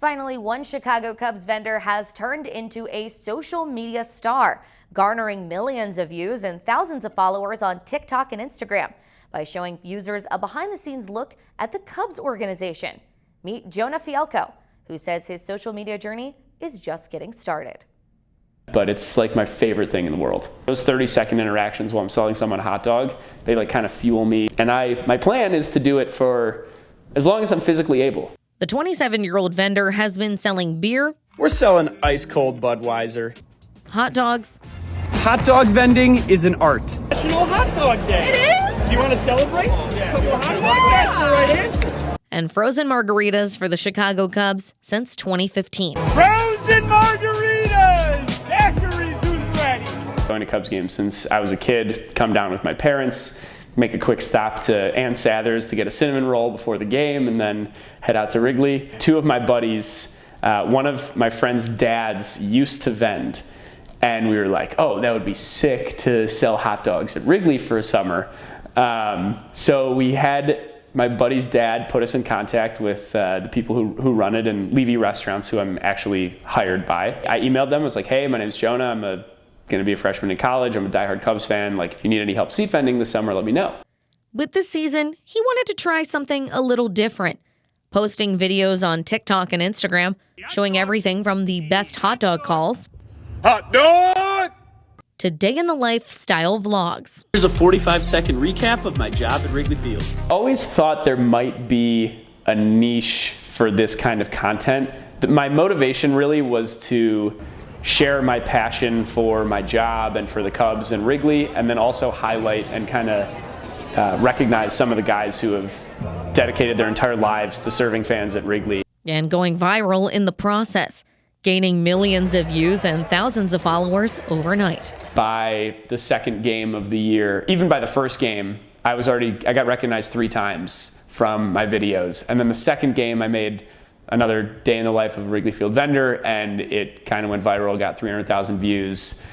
Finally, one Chicago Cubs vendor has turned into a social media star, garnering millions of views and thousands of followers on TikTok and Instagram by showing users a behind-the-scenes look at the Cubs organization. Meet Jonah Fielko, who says his social media journey is just getting started. But it's like my favorite thing in the world. Those 30-second interactions while I'm selling someone a hot dog, they like kind of fuel me. And my plan is to do it for as long as I'm physically able. The 27-year-old vendor has been selling beer. We're selling ice-cold Budweiser. Hot dogs. Hot dog vending is an art. National Hot Dog Day. It is? Do you want to celebrate? Yeah. Couple of hot dogs? That's the right answer. And frozen margaritas for the Chicago Cubs since 2015. Frozen margaritas! Daiquiris, who's ready? Going to Cubs games since I was a kid, come down with my parents, make a quick stop to Ann Sather's to get a cinnamon roll before the game, and then head out to Wrigley. Two of my buddies, one of my friend's dads used to vend, and we were like, oh, that would be sick to sell hot dogs at Wrigley for a summer. So we had my buddy's dad put us in contact with the people who run it and Levy Restaurants, who I'm actually hired by. I emailed them, I was like, hey, my name's Jonah, I'm going to be a freshman in college, I'm a diehard Cubs fan, like if you need any help seat vending this summer, let me know. With this season, he wanted to try something a little different, posting videos on TikTok and Instagram, showing everything from the best hot dog calls, Hot dog! to day-in-the-life style vlogs. Here's a 45-second recap of my job at Wrigley Field. Always thought there might be a niche for this kind of content. My motivation really was to share my passion for my job and for the Cubs and Wrigley, and then also highlight and kind of recognize some of the guys who have dedicated their entire lives to serving fans at Wrigley. And going viral in the process, gaining millions of views and thousands of followers overnight. By the second game of the year, even by the first game, I got recognized 3 times from my videos. And then the second game I made another day in the life of a Wrigley Field vendor, and it kind of went viral, got 300,000 views.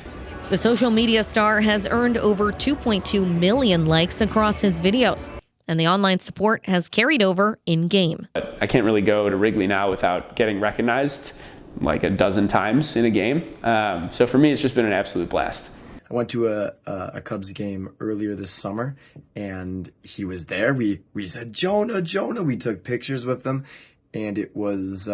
The social media star has earned over 2.2 million likes across his videos, and the online support has carried over in-game. I can't really go to Wrigley now without getting recognized like a dozen times in a game. So for me, it's just been an absolute blast. I went to a Cubs game earlier this summer, and he was there. We said, Jonah, Jonah. We took pictures with him, and it was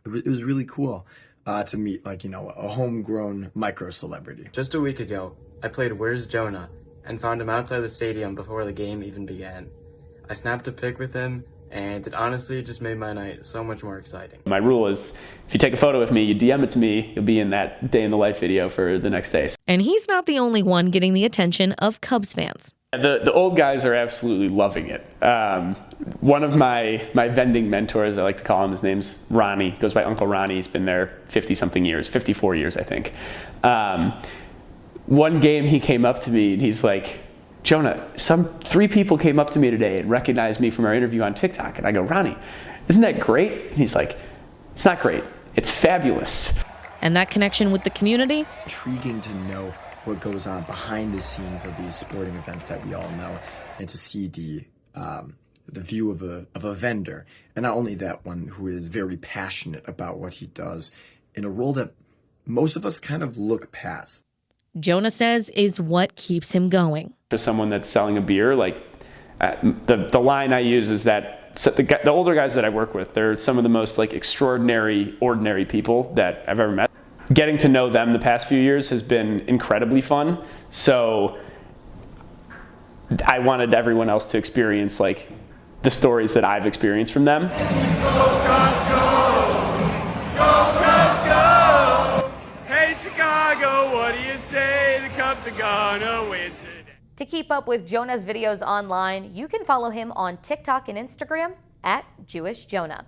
really cool to meet, like, a homegrown micro celebrity. Just a week ago, I played Where's Jonah and found him outside the stadium before the game even began. I snapped a pic with him, and it honestly just made my night so much more exciting. My rule is, if you take a photo with me, you DM it to me, you'll be in that day in the life video for the next day. And he's not the only one getting the attention of Cubs fans. The old guys are absolutely loving it. One of my vending mentors, I like to call him, his name's Ronnie, goes by Uncle Ronnie. He's been there 50-something years, 54 years, I think. One game he came up to me and he's like, Jonah, 3 people came up to me today and recognized me from our interview on TikTok. And I go, Ronnie, isn't that great? And he's like, it's not great, it's fabulous. And that connection with the community? Intriguing to know what goes on behind the scenes of these sporting events that we all know, and to see the view of a vendor, and not only that, one who is very passionate about what he does in a role that most of us kind of look past. Jonah says is what keeps him going. For someone that's selling a beer, like the line I use is that the older guys that I work with, they're some of the most like extraordinary, ordinary people that I've ever met. Getting to know them the past few years has been incredibly fun. So I wanted everyone else to experience like the stories that I've experienced from them. Go Cubs, go! Go Cubs, go! Hey Chicago, what do you say? The Cubs are gonna win today. To keep up with Jonah's videos online, you can follow him on TikTok and Instagram @JewishJonah.